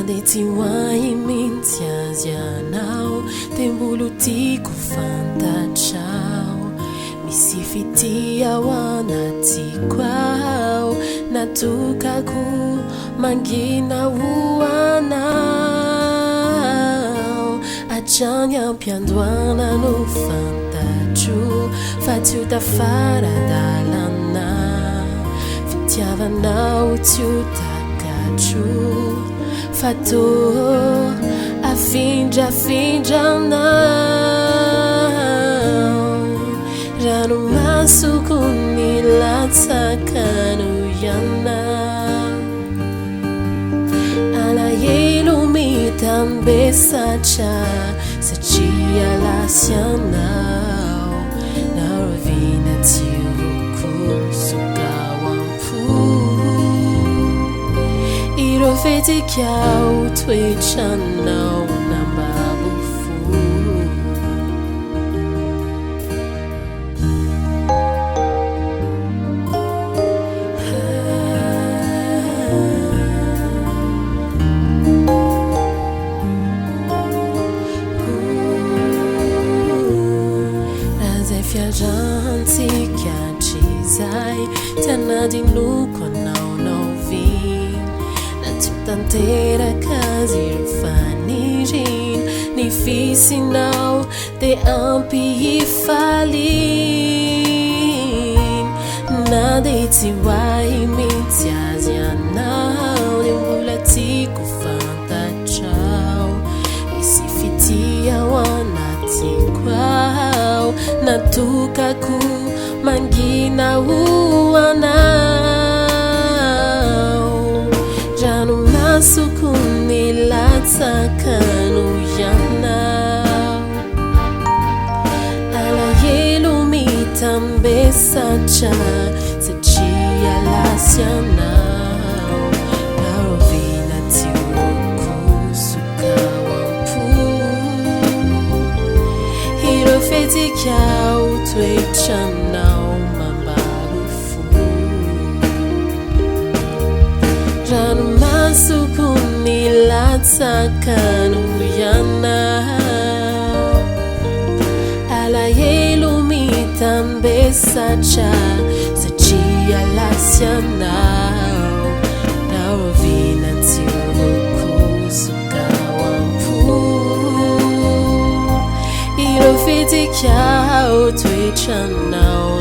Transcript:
Nadetiwai mintiazianao tembolo tiako fantatrao misy fitia ao anatiko ao natokako mangina ho anao hatrany ampiandohana no fantatro fa tsy ho tafaradalana fitiavanao tsy ho takatro fato afindrafindranao ranomasoko nilatsakano ianao alahelo mitambesatra satria lasy anao narovina tsioko sokao ampo ireo fetikao toetranao nambabofo razay fiarantsika trizay tianadinoko anaonao vin natutanteraka ziro fanirin ny fisinao de ampy ifalin nadetiwai mitsy azy anao de mbola tiako fantatrao isy fitia ao anatiko ao natokako mangina ho anao ranomasoko nilatsakano ianao alahelo mitambesatra satria lasy anao narovina tsioko sokao ampo ireo fetikao toetranao mambarofo ranomasoko nilatsakano ianao alahelo mitambesatra satria lasy anao narovina tsioko sokao ampo ireo fetikao toetranao